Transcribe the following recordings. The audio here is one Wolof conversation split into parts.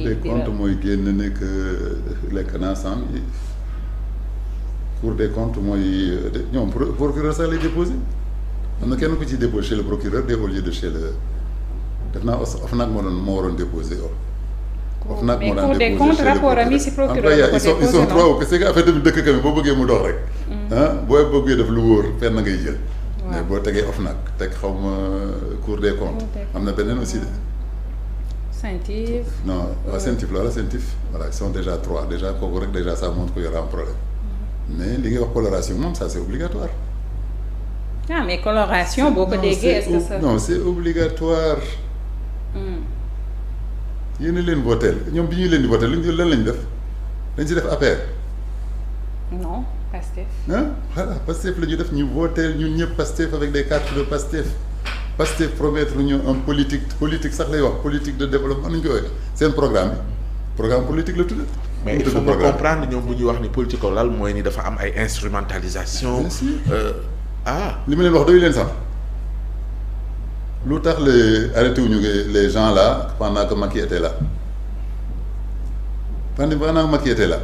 des comptes mooy génn ne que lekk naa 100 000 Cour des comptes mooy ñoom procureur sax lay déposé am na kenn ku ci déposé chez le procureur au lieu de chez le def naa OFNAC moo waroon déposé OFNAC moo daan déposé comptes rapport am yi si procureur ils sont trois c'est que affaire tamit dëkk ka mi boo bëggee mu dox rek boo bëggee def lu wóor fenn ngay jël mais boo tegee OFNAC teg xaw ma Cour des comptes am na beneen aussi de CENTIF. non waa CENTIF la wala CENTIF voilà ils sont déjà trois déjà kooku rek déjà ça montre qu'il y aura un problème mais li ngay wax coloration moom ça c'est obligatoire. ah mais coloration boo ko déggee est-ce que ça. non c'est obligatoire. yéen a leen voté ñoom bi ñuy leen di voté lan lañ def dañ ci def APR. non Pastef. ah voilà Pastef la ñu def ñu voté ñun ñëpp Pastef avec des cartes de Pastef. Pastef promettre ñu un politique sax lay wax politique de développement nañu ko waxee seen programme politique la tudd. mais il faut nga comprendre ñoom bu ñuy wax ni politique lal mooy ni dafa am ay instrumentalisation. bien sûr li ma leen wax doy leen sax lu tax arrêté wuñu les gens là pendant que Macky était là pendant que Macky était là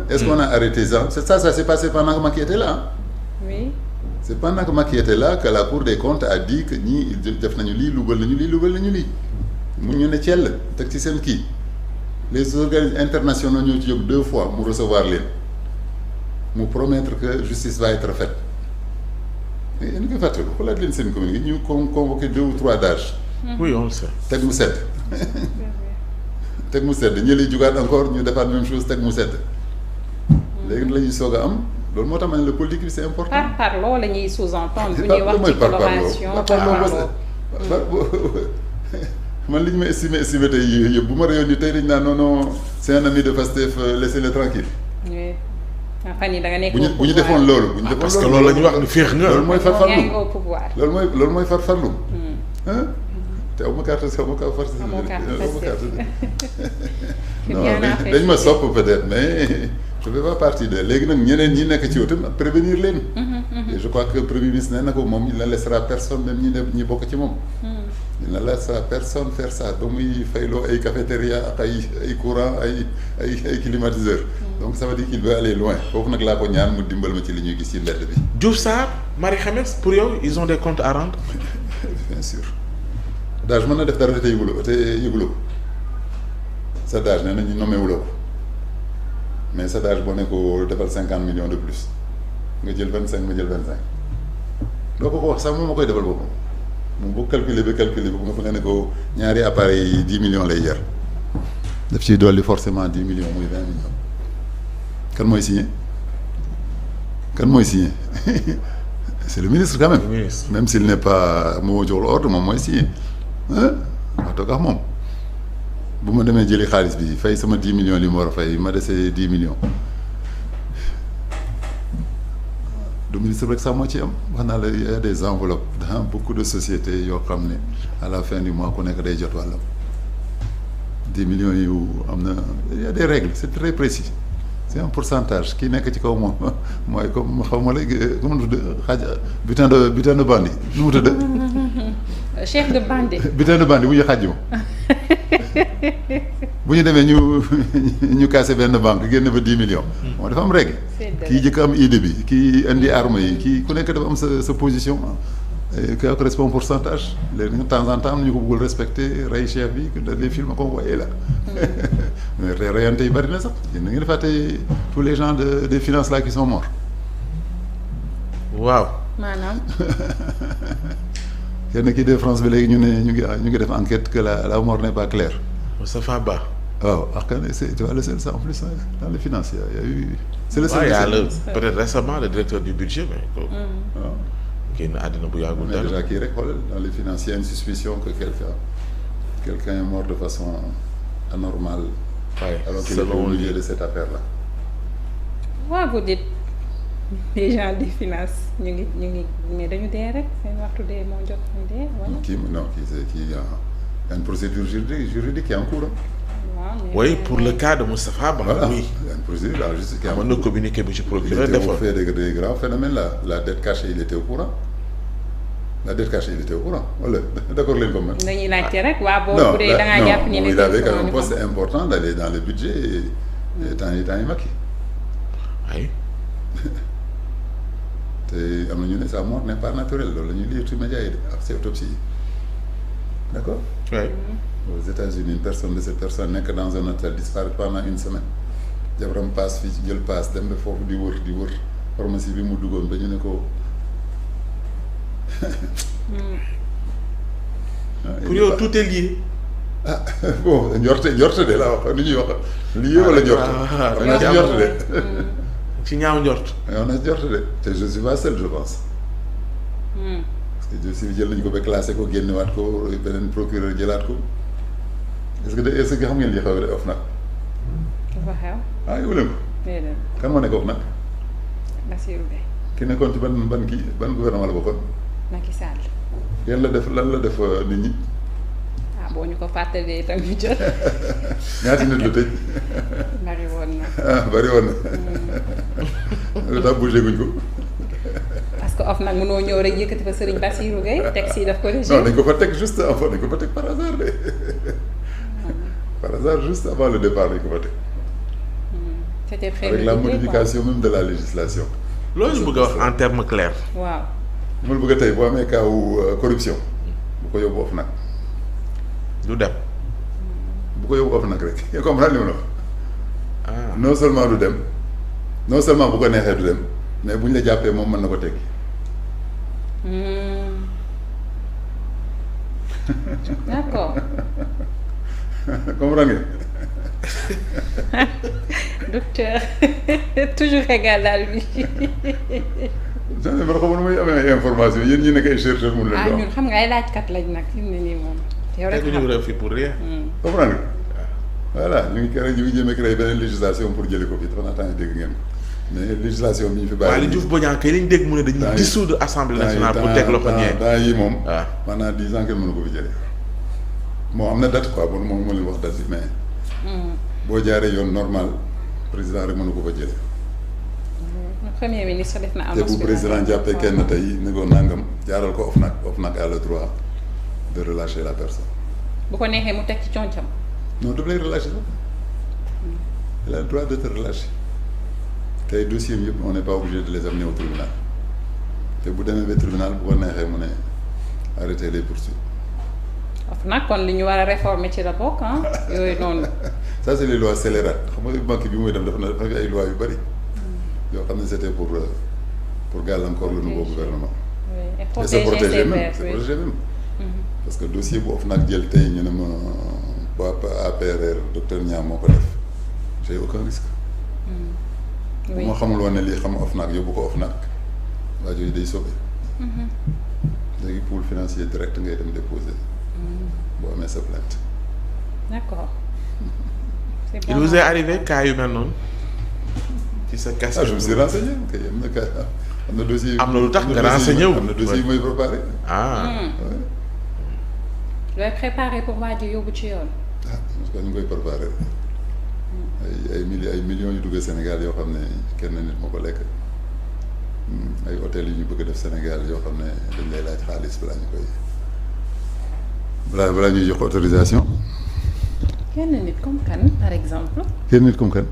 est-ce qu'on a arrêté ça ça s'est passé pendant que Macky était là oui. c'est pendant que Macky était là que la Cour des comptes a dit que ñii def nañu lii lugal nañu lii mu ñu ne Thiel teg ci seen kii les organismes internationaux ñoo ci jóg 2 fois mu recevoir leen mu promettre que justice va être faite mais yéen a ngi fàttali ko xoolaat leen seen commune gi ñu convoqué 2 ou 3 DAGE. oui on le sait. teg mu sedd teg mu sedd ñi lay jugaat encore ñu defaat même chose teg mu sedd léegi la ñuy soog a am. loolu moo tax ma ne la politique bi c'est important. par loolu la ñuy sous-entendre bu ñuy wax ci coloration man li ñu ma estimé tey yëpp bu ma réyoon ni tey dañ naan non c'est un ami de Pastef laissez-le tranquille. oui fan yii da nga nekk bu ñu defoon loolu. bu ñu defoon parce que loolu la ñuy wax ni féex nga. loolu mooy farfarlu yaa ngi au pouvoir. loolu mooy farfarlu. te aw ma carte force. amoo carte non dañ ma sopp peut-être mais. je fais pas partie de léegi nag ñeneen ñi nekk ci wetam prévenir leen. et je crois que premier ministre nee na ko moom il ne laissera personne même ñi bokk ci moom. il ne laissera personne faire ça ba muy fayloo ay cafétéria ak ay courant ay climatiseur donc ça veut dire qu'il veut aller loin foofu nag laa ko ñaan mu dimbal ma ci li ñuy gis ci mbedd bi. Diouf Sarr Marie Khemesse pour yow ils ont des comptes à rendre. bien sûr DAGE mën na def dara te yëguloo ko sa DAGE nee na ñu nommé wuloo ko. mais sa DAGE boo ne ko defal 50 millions de plus nga jël 25 nga jël 25 doo ko wax sax moom ma koy defal boppam moom boo calculer ba nga fa nga ne ko ñaari appareils yi 10 millions lay jar daf ciy dolli forcément 10 millions muy 20 millions kan mooy signé c'est le ministre quand même. le ministre même s'il n'est pas moo jox l'ordre moom mooy signé wax dëgg ak moom. bu ma demee jëli xaalis bi fay sama 10 millions li mu war a fay ma desee 10 millions du ministre rek sax moo ci am wax naa la y a des enveloppes dans beaucoup de sociétés yoo xam ne à la fin du mois ku nekk day jot wàllam 10 millions yu am na y a des règles c'est très précis c'est un pourcentage kii nekk ci kaw moom mooy comme xaw ma léegi comment mu tudd xaaj butin de bandi nu mu tudd. chef de bande. butin de bandi bu ñu xàjj ma bu ñu demee ñu casser benn banque génn fa 10 millions. moo dafa am règle. kii jëkk am idée bi kii indi arme yi kii ku nekk dafa am sa position. qui correspond pourcentage léegi de temps en temps am na ñu ko bëggul respecter rey chef bi les films qu'on voyait là. mais reyante yi bari na sax yéen a ngi fàtte tous les gens des finances là qui sont morts. waaw. maanaam. kenn kii de France bi léegi ñu ngi def enquête que la mort n'est pas claire. Moustapha Ba. waaw ak tu vois le seul ça en plus dans les finances il y a eu. c'est le seul. peut-être récemment le directeur du budget mais. waaw. génn àddina bu yàggul dara déjà kii rek xoolal dans les finances il y a une suspicion que quelqu'un est mort de façon anormale. Ouais, alors qu'il est au milieu de cette affaire là. waaw vous dites les gens des finances ñu ngi mais dañu dee rek seen waxtu dee moo jot ñu dee wala. kii y a une procédure juridique qui est en cours. oui pour le cas de Moustapha Ba. voilà oui il y a une procédure là juste qui a. mën na communiquer bu ci procureur il était au fait des grands phénomènes là la dette cachée il était au courant la dette cachée il était au courant wala d'accord leen ko man. dañuy laajte rek waa boobu bu dee da ngaa jàpp ni ne il avait quand même un poste important d'aller dans le budget temps yi Macky. ay te am na ñu ne sa mort n'est pas naturelle loolu la ñuy lire ci médias yi ak ci autopsie yi d'accord. oui. aux États-Unis une personne de cette personne nekk dans un hôtel disparaît pendant une semaine jabaram paas fii jël paas dem ba foofu di wër pharmacie bi mu duggoon ba ñu ne ko. pour yow tout est lié. ah bon njorte de laa wax ni ñuy wax lié wala njorte. am na ci njorte de. ci ñaaw njort. am na ci njorte de te je suis pas seul je pense. parce que dossier bi jël nañu ko ba classé ko génnewaat ko beneen procureur jëlaat ko est-ce que xam ngeen li xew de OFNAC. dafa xew. ah yow leen ko. déedéet. kan moo nekk OFNAC. Bassirou Gueye. ki nekkoon ci ban gouvernement la bokkoon. Macky Sall. lan la def nit ñi. ah boo ñu ko fàttalee itam ñu jot. ñaati nit la tëj. bari woon na. bari woon na. lu tax bougé guñ ko. parce que OFNAC mënoo ñëw rek yëkkati fa Serigne Bassirou Gueye teg si daf ko rejeté. non dañ ko fa teg juste avant dañ ko fa teg par hasard de. par hasard juste avant le départ dañ ko fa teg. c'était prévu avec la modification même de la législation. loolu bëgg a wax en termes clairs. waaw. mu bëgg a tey boo amee cas wu corruption bu ko yóbbu OFNAC. du dem. bu ko yóbbu OFNAC rek nga comprendre li ma la wax. ah non seulement du dem non seulement bu ko neexee du dem mais bu ñu la jàppee moom mën na ko teggi. d'accord. comprendre ngeen. docteur toujours égal daal bi. man xam nga muy amee information yéen ñi nekk ay chercheurs mun leen ko ñun xam nga ay laajkat lañ nag fi mu ne nii moom. yow rek ñu réew fi pour rien. comprendre nga. voilà ñu ngi jéem a créer beneen législation pour jëlee ko fi dafa naa temps dégg ngeen ko mais législation bi ñu fi bàyyi. Waly Diouf Bodiang kay lañ dégg mu ne dañuy dissoudre assemblée nationale pour teg loxo ñee. temps yi moom. waaw pendant 10 ans kenn mënu ko fi jëlee. moo am na date quoi bon moom moo leen wax date bi mais. boo jaaree yoon normal président rek mënu ko fa jëlee. premier ministre def na te bu président jàppee kenn tey ne ko nangam jaaral ko OFNAC a le droit de relâcher la personne. bu ko neexee mu teg ci concam. non daf lay relâcher sax. il a le droit de te relâcher. tey dossiers yëpp on n'est pas obligé de les amener au tribunal te bu demee ba tribunal bu ko neexee mu ne arrêter les poursuites. OFNAC kon li ñu war a réformer ci la bokk yooyu noonu. ça c'est les lois scélérates xam nga banque bi muy dem dafa fi ay lois yu bëri. yoo xam ne c'était pour gàllankoor le nouveau gouvernement. oui et se protéger même parce que dossier bu OFNAC jël tey ñu ne ma waa APRR docteur Niang moo ko def j'ai aucun risque. bu ma xamul woon ne lii xam OFNAC yóbbu ko OFNAC waa jooju day sauvé. léegi pool financier direct ngay dem déposer. boo amee sa plainte. d'accord. il vous est arrivé cas yu mel noonu. ci sa casquette. je me suis renseigné kay am na cas am na dossier. am na lu tax nga renseigné wu am na dossier yu may préparé. looy préparé pour waa ji yóbbu ci yoon. parce que ñu ngi koy préparé. ay millions yu duggee Sénégal yoo xam ne kenn nit moo ko lekk. ay hôtel yu ñu bëgg a def Sénégal yoo xam ne dañ lay laaj xaalis balaa ñuy jox autorisation. kenn nit comme kan par exemple. kenn nit comme kan.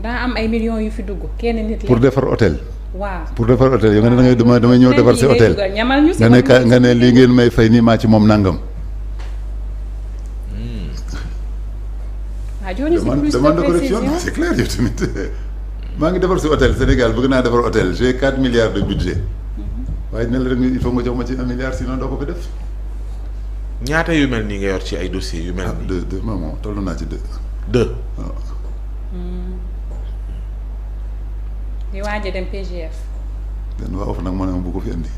daa am ay millions yu fi dugg kenn nit. pour defar hôtel. waaw pour defar hôtel yow nga ne damay ñëw defar si hôtel. ñamal ñu si nga ne lii ngeen may fay nii maa ci moom nangam. waaw jox ñu si plus demande de de correction précision c'est clair yow tamit maa ngi defar si hôtel Sénégal bëgg naa defar hôtel j'ai 4 milliards de budget. waaye ne la rek il faut nga jox ma ci 1 milliard sinon doo ko fi def. ñaata yu mel nii nga yor ci ay dossiers yu mel nii. deux maman toll naa ci deux. waaw. di waaj a dem PGF. den waa of nag moo ne ma bu ko fi indi.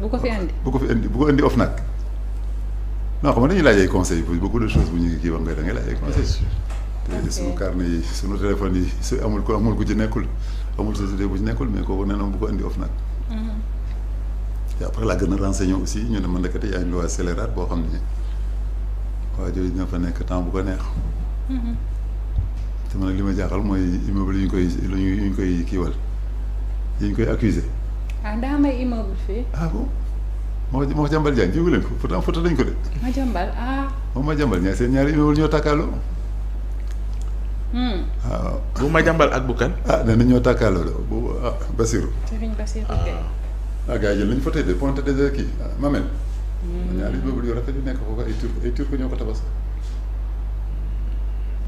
bu ko fi andi. bu ko indi of nag. non xam nga dañuy laaj ay conseils pour beaucoup de choses bu ñu kii wax nga da ngay laaj ay conseils. te suñu carnet yi suñu téléphone yi su amul ku ci nekkul amul société bu ci nekkul mais kooku nee na bu ko indi of nag. et après la gën a renseigné aussi ñu ne man ndekete y a une loi scélérate boo xam ne waa jooju dina fa nekk temps bu ko neex. te man nag li ma jaaxal mooy immeuble yu ñu koy kiiwal yi ñu koy accusé ah daa may immeuble fii. ah bon moo jàmbal Diagne jógu leen ko pourtant photo dañ ko de. ma jàmbal moom ma jàmbal ñaar seen ñaari immeuble ñoo tàkkaaloo. waaw. bu ma jàmbal ak bu kan. nee na ñoo tàkkaaloo la boobu Basirou. Serigne Basirou Gueye. Gars yi jël nañu photo de Pointe des kii Mamel. ñaari immeuble yu rafet yu nekk foofu ay turc ñoo ko tabax.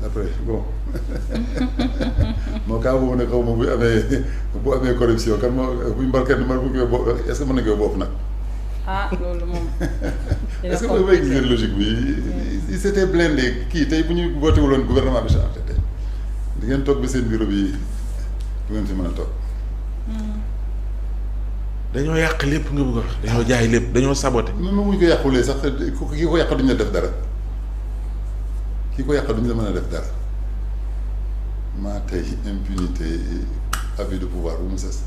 après bon moo kaa boobu nag xaw ma bu amee corruption kan moo buñ mbar kenn mën bu ko est-ce que mën na koy bopp nag. loolu moom. est-ce que mooy gis ngeen logique bi il s'était blindé kii tey bu ñu voté wuloon gouvernement bi changé tey di ngeen toog ba seen bureau bi du ngeen fi mën a toog. dañoo yàq lépp nga bëgg a wax dañoo jaay lépp dañoo saboté. même bu ñu ko yàqulee sax ki ko yàq duñu la def dara. ki ko yàq duñu la mën a def dara maa tey impunité abus de pouvoir bu mu sës